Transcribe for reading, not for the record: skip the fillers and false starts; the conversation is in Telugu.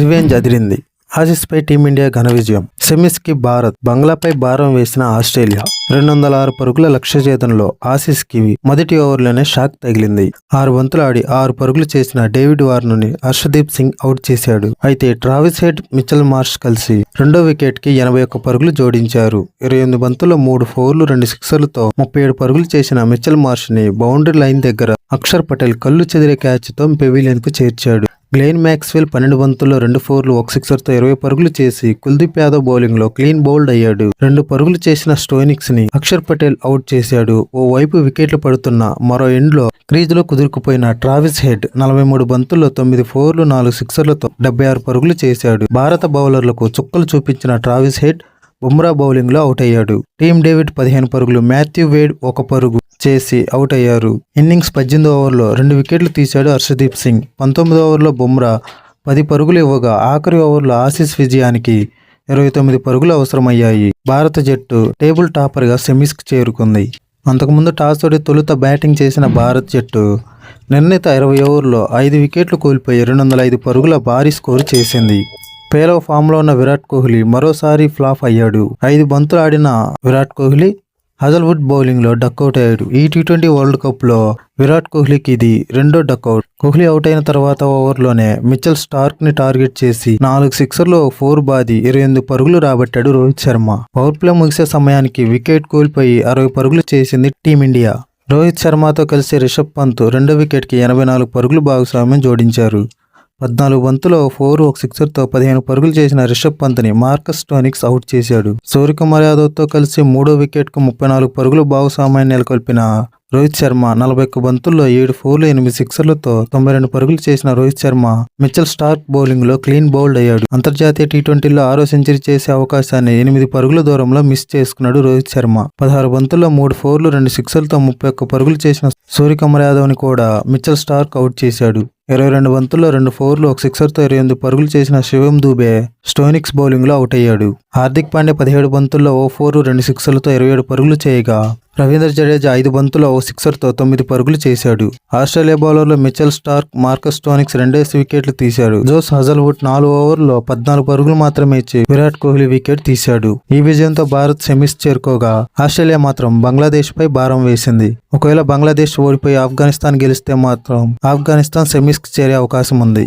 రివెంజ్ అదిరింది. ఆసీస్పై టీమిండియా ఘన విజయం. సెమీస్కి భారత్ బంగ్లాపై భారం వేసిన ఆస్ట్రేలియా 206 పరుగుల లక్ష్య ఛేదనలో ఆసీస్కి మొదటి ఓవర్లోనే షాక్ తగిలింది. 6 బంతులు ఆడి 6 పరుగులు చేసిన డేవిడ్ వార్నర్ని హర్షదీప్ సింగ్ అవుట్ చేశాడు. అయితే ట్రావిస్ హెడ్, మిచెల్ మార్ష్ కలిసి రెండో వికెట్కి 81 పరుగులు జోడించారు. 28 బంతుల్లో 3 ఫోర్లు 2 సిక్సర్లతో 37 పరుగులు చేసిన మిచెల్ మార్ష్ని బౌండరీ లైన్ దగ్గర అక్షర్ పటేల్ కళ్ళు చెదిరే క్యాచ్తో పెవిలియన్కు చేర్చాడు. గ్లెన్ మ్యాక్స్వెల్ 12 బంతుల్లో 2 ఫోర్లు 1 సిక్సర్తో 20 పరుగులు చేసి కుల్దీప్ యాదవ్ బౌలింగ్లో క్లీన్ బౌల్డ్ అయ్యాడు. 2 పరుగులు చేసిన స్టోయినిక్స్ని అక్షర్ పటేల్ అవుట్ చేశాడు. ఓ వైపు వికెట్లు పడుతున్న మరో ఎండ్లో క్రీజులో కుదురుకుపోయిన ట్రావిస్ హెడ్ 43 బంతుల్లో 9 ఫోర్లు 4 సిక్సర్లతో 76 పరుగులు చేశాడు. భారత బౌలర్లకు చుక్కలు చూపించిన ట్రావిస్ హెడ్ బుమ్రా బౌలింగ్లో అవుట్ అయ్యాడు. టీమ్ డేవిడ్ 15 పరుగులు, మాథ్యూ వేడ్ 1 పరుగు చేసి అవుట్ అయ్యారు. ఇన్నింగ్స్ 18 ఓవర్లో 2 వికెట్లు తీశాడు హర్షదీప్ సింగ్. 19 ఓవర్లో బుమ్రా 10 పరుగులు ఇవ్వగా ఆఖరి ఓవర్లో ఆసీస్ విజయానికి 29 పరుగులు అవసరమయ్యాయి. భారత జట్టు టేబుల్ టాపర్గా సెమీస్కి చేరుకుంది. అంతకుముందు టాస్ ఓడి తొలుత బ్యాటింగ్ చేసిన భారత జట్టు నిర్ణీత 20 ఓవర్లో 5 వికెట్లు కోల్పోయి 205 పరుగుల భారీ స్కోరు చేసింది. పేలవ ఫామ్లో ఉన్న విరాట్ కోహ్లీ మరోసారి ఫ్లాప్ అయ్యాడు. 5 బంతులు ఆడిన విరాట్ కోహ్లీ హజల్వుడ్ బౌలింగ్లో డక్అవుట్ అయ్యాడు. ఈ టీ20 వరల్డ్ కప్లో విరాట్ కోహ్లీకి ఇది రెండో డక్అవుట్. కోహ్లీ అవుట్ అయిన తర్వాత ఓవర్లోనే మిచెల్ స్టార్క్ని టార్గెట్ చేసి 4 సిక్సర్లు 4 బాది 28 పరుగులు రాబట్టాడు రోహిత్ శర్మ. పవర్ ప్లే ముగిసే సమయానికి వికెట్ కోల్పోయి 60 పరుగులు చేసింది టీమిండియా. రోహిత్ శర్మతో కలిసి రిషబ్ పంత్ రెండో వికెట్కి 84 పరుగులు భాగస్వామ్యం జోడించారు. 14 బంతులో 4 1 సిక్సర్తో 15 పరుగులు చేసిన రిషబ్ పంత్ని మార్కస్ స్టోయినిక్స్ అవుట్ చేశాడు. సూర్యకుమార్ యాదవ్తో కలిసి మూడో వికెట్కు 34 పరుగులు భాగస్వామ్యాన్ని నెలకొల్పిన రోహిత్ శర్మ 41 బంతుల్లో 7 ఫోర్లు 8 సిక్సర్లతో 92 పరుగులు చేసిన రోహిత్ శర్మ మిచెల్ స్టార్క్ బౌలింగ్లో క్లీన్ బౌల్డ్ అయ్యాడు. అంతర్జాతీయ టీ20లో 6వ సెంచరీ చేసే అవకాశాన్ని 8 పరుగుల దూరంలో మిస్ చేసుకున్నాడు రోహిత్ శర్మ. 16 బంతుల్లో 3 ఫోర్లు 2 సిక్సర్లతో 31 పరుగులు చేసిన సూర్యకుమార్ యాదవ్ని కూడా మిచెల్ స్టార్క్ అవుట్ చేశాడు. 22 బంతుల్లో 2 ఫోర్లు 1 సిక్సర్తో 28 పరుగులు చేసిన శివం దూబే స్టోయినిక్స్ బౌలింగ్లో అవుట్ అయ్యాడు. హార్దిక్ పాండ్యా 17 బంతుల్లో 1 ఫోర్ 2 సిక్సర్లతో 27 పరుగులు చేయగా రవీంద్ర జడేజా 5 బంతుల్లో 1 సిక్సర్తో 9 పరుగులు చేశాడు. ఆస్ట్రేలియా బౌలర్లో మిచెల్ స్టార్క్, మార్కస్ స్టోయినిక్స్ 2 వికెట్లు తీశాడు. జోస్ హజల్వుడ్ 4 ఓవర్లో 14 పరుగులు మాత్రమే ఇచ్చి విరాట్ కోహ్లీ వికెట్ తీశాడు. ఈ విజయంతో భారత్ సెమీస్ చేరుకోగా ఆస్ట్రేలియా మాత్రం బంగ్లాదేశ్పై భారం వేసింది. ఒకవేళ బంగ్లాదేశ్ ఓడిపోయి ఆఫ్ఘనిస్తాన్ గెలిస్తే మాత్రం ఆఫ్ఘనిస్తాన్ సెమీస్కి చేరే అవకాశం ఉంది.